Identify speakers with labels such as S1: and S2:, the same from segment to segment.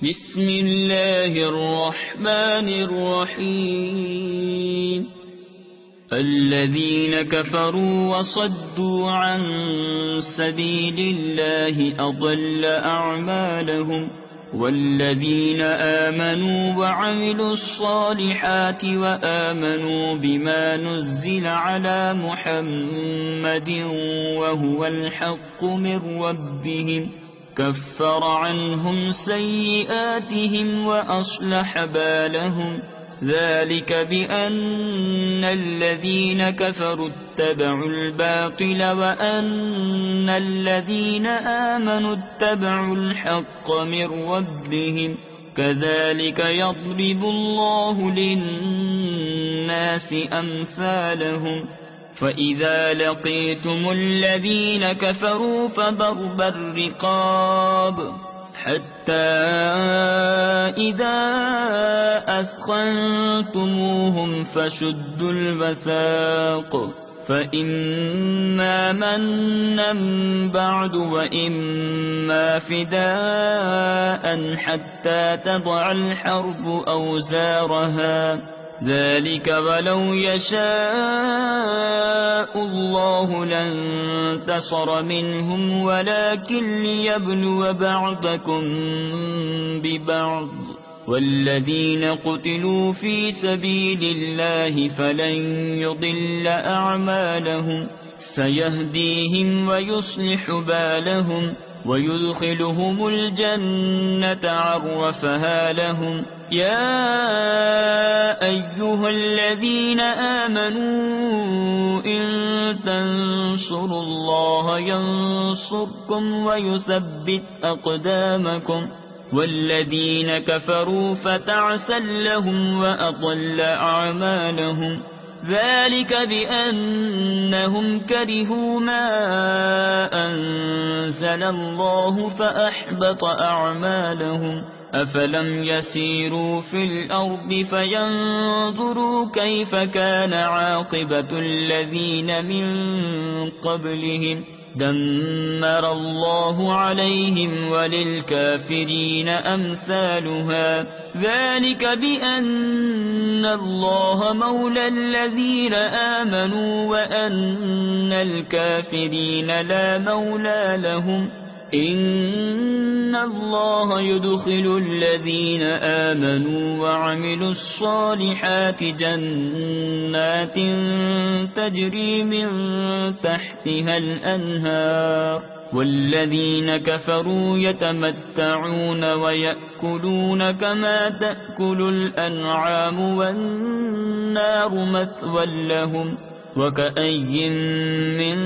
S1: بسم الله الرحمن الرحيم الذين كفروا وصدوا عن سبيل الله أضل أعمالهم والذين آمنوا وعملوا الصالحات وآمنوا بما نزل على محمد وهو الحق من ربهم كفر عنهم سيئاتهم وأصلح بالهم ذلك بأن الذين كفروا اتبعوا الباطل وأن الذين آمنوا اتبعوا الحق من ربهم كذلك يضرب الله للناس أمثالهم فإذا لقيتم الذين كفروا فضرب الرقاب حتى إذا أثخنتموهم فشدوا الوثاق فإما منا بعد وإما فداء حتى تضع الحرب أوزارها ذلك ولو يشاء الله لانتصر منهم ولكن ليبلو بعضكم ببعض والذين قتلوا في سبيل الله فلن يضل أعمالهم سيهديهم ويصلح بالهم ويدخلهم الجنة عرفها لهم يا أيها الذين آمنوا إن تنصروا الله ينصركم ويثبت أقدامكم والذين كفروا فتعسا لهم وأضل أعمالهم ذلك بأنهم كرهوا ما أنزل الله فأحبط أعمالهم أفلم يسيروا في الأرض فينظروا كيف كان عاقبة الذين من قبلهم دمر الله عليهم وللكافرين أمثالها ذلك بأن الله مولى الذين آمنوا وأن الكافرين لا مولى لهم إن الله يدخل الذين آمنوا وعملوا الصالحات جنات تجري من تحتها الأنهار والذين كفروا يتمتعون ويأكلون كما تأكل الأنعام والنار مثوى لهم وكأي من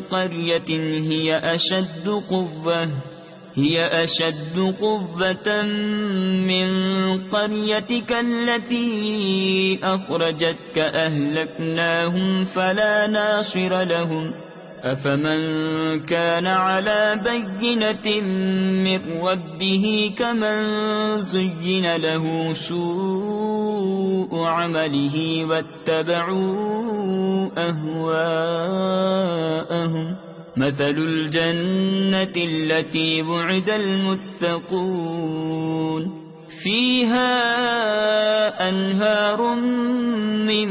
S1: قرية هي أشد قوة من قريتك التي أخرجتك أهلكناهم فلا ناصر لهم أفمن كان على بينة من ربه كمن زين له سوء عمله واتبعوا أهواءهم مثل الجنة التي وعد المتقون فيها أنهار من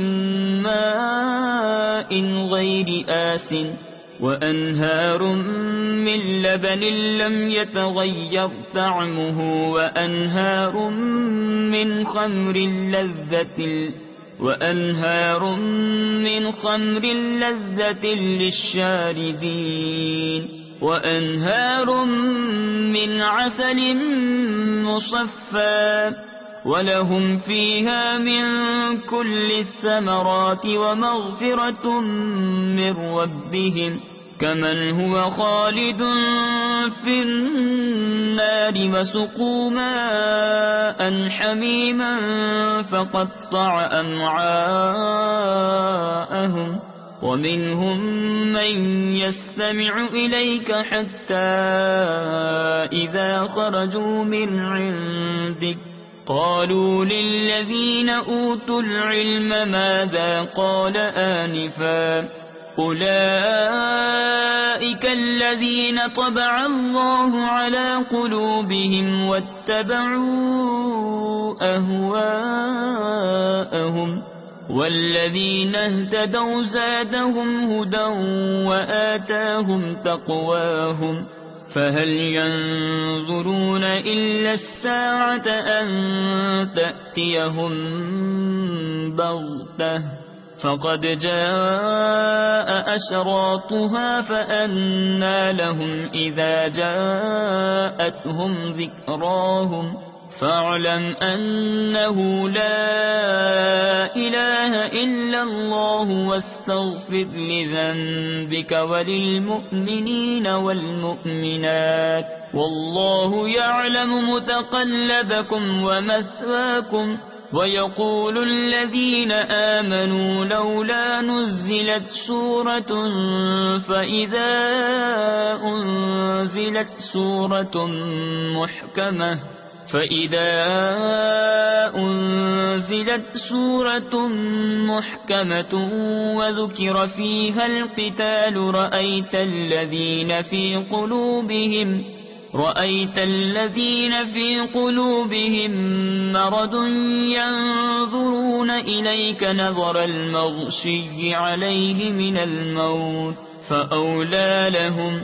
S1: ماء غير آسٍ وأنهار من لبن لم يتغير طعمه وأنهار من خمر لذة للشاربين وأنهار من عسل مصفى ولهم فيها من كل الثمرات ومغفرة من ربهم كمن هو خالد في النار وسقوا ماء حميما فقطع أمعاءهم ومنهم من يستمع إليك حتى إذا خرجوا من عندك قالوا للذين أوتوا العلم ماذا قال آنفا أولئك الذين طبع الله على قلوبهم واتبعوا أهواءهم والذين اهتدوا زادهم هدى وآتاهم تقواهم فهل ينظرون إلا الساعة أن تأتيهم بغتة فقد جاء أشراطها فأنى لهم إذا جاءتهم ذكراهم فاعلم أنه لا إله إلا الله واستغفر لذنبك وللمؤمنين والمؤمنات والله يعلم متقلبكم ومثواكم ويقول الذين آمنوا لولا نزلت سورة فإذا أنزلت سورة محكمة وذكر فيها القتال رأيت الذين في قلوبهم مرض ينظرون إليك نظر المغشي عليه من الموت فأولى لهم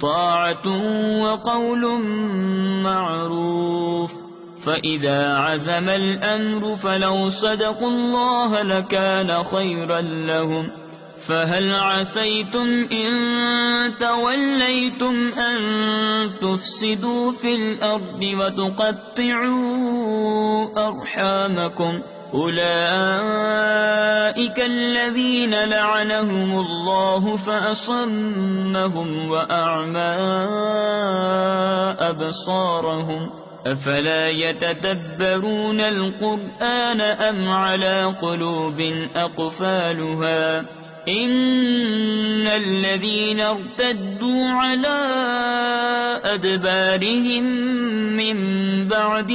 S1: طاعة وقول معروف فإذا عزم الأمر فلو صدقوا الله لكان خيرا لهم فهل عسيتم إن توليتم أن تفسدوا في الأرض وتقطعوا أرحامكم أولئك الذين لعنهم الله فأصمهم وأعمى أبصارهم أفلا يتدبرون القرآن أم على قلوب أقفالها إن الذين ارتدوا على أدبارهم من بعد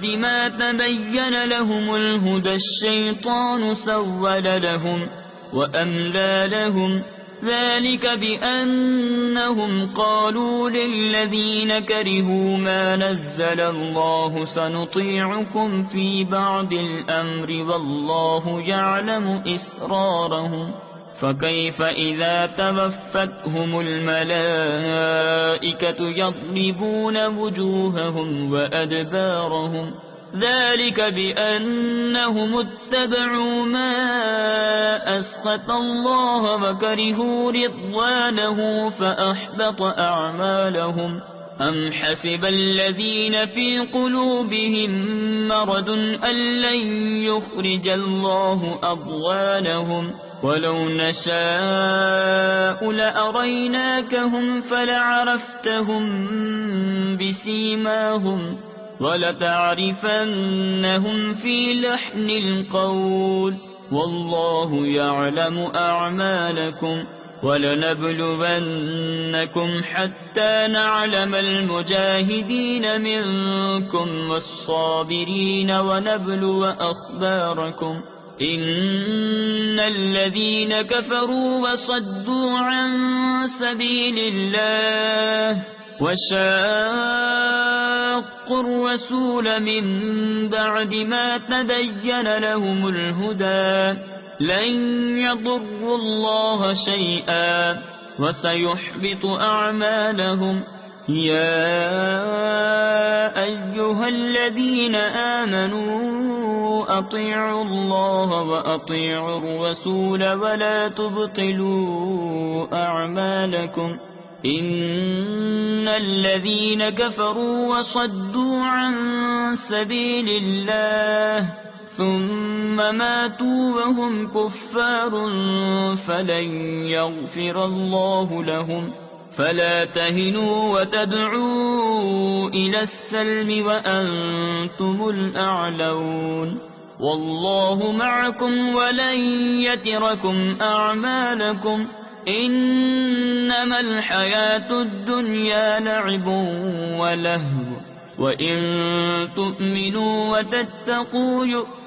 S1: ما تبين لهم الهدى الشيطان سول لهم وأملى لهم ذلك بأنهم قالوا للذين كرهوا ما نزل الله سنطيعكم في بعض الأمر والله يعلم إسرارهم فكيف إذا توفتهم الملائكة يضربون وجوههم وأدبارهم ذلك بأنهم اتبعوا ما أسخط الله وكرهوا رضوانه فأحبط أعمالهم أم حسب الذين في قلوبهم مرض أن لن يخرج الله أضغانهم ولو نشاء لأريناكهم فلعرفتهم بسيماهم ولتعرفنهم في لحن القول والله يعلم أعمالكم ولنبلونكم حتى نعلم المجاهدين منكم والصابرين ونبلو أخباركم إن الذين كفروا وصدوا عن سبيل الله وشاقوا الرسول من بعد ما تبين لهم الهدى لن يضروا الله شيئا وسيحبط أعمالهم يا أيها الذين آمنوا أطيعوا الله وأطيعوا الرسول ولا تبطلوا أعمالكم إن الذين كفروا وصدوا عن سبيل الله ثم ماتوا وهم كفار فلن يغفر الله لهم فلا تهنوا وتدعوا إلى السلم وأنتم الأعلون والله معكم ولن يتركم أعمالكم إنما الحياة الدنيا لعب ولهو وإن تؤمنوا وتتقوا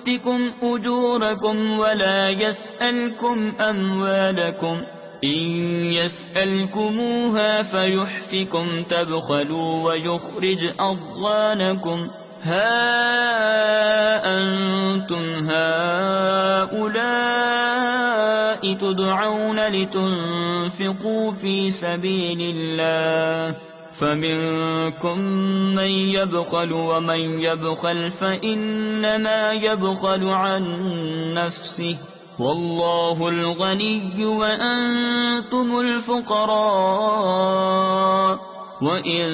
S1: يؤتكم أجوركم ولا يسألكم أموالكم إن يسألكموها فيحفكم تبخلوا ويخرج أضغانكم ها أنتم هؤلاء تدعون لتنفقوا في سبيل الله فمنكم من يبخل ومن يبخل فإنما يبخل عن نفسه والله الغني وأنتم الفقراء وإن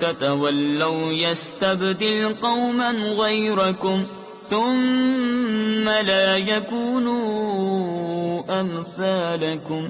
S1: تتولوا يستبدل قوما غيركم ثم لا يكونوا أمثالكم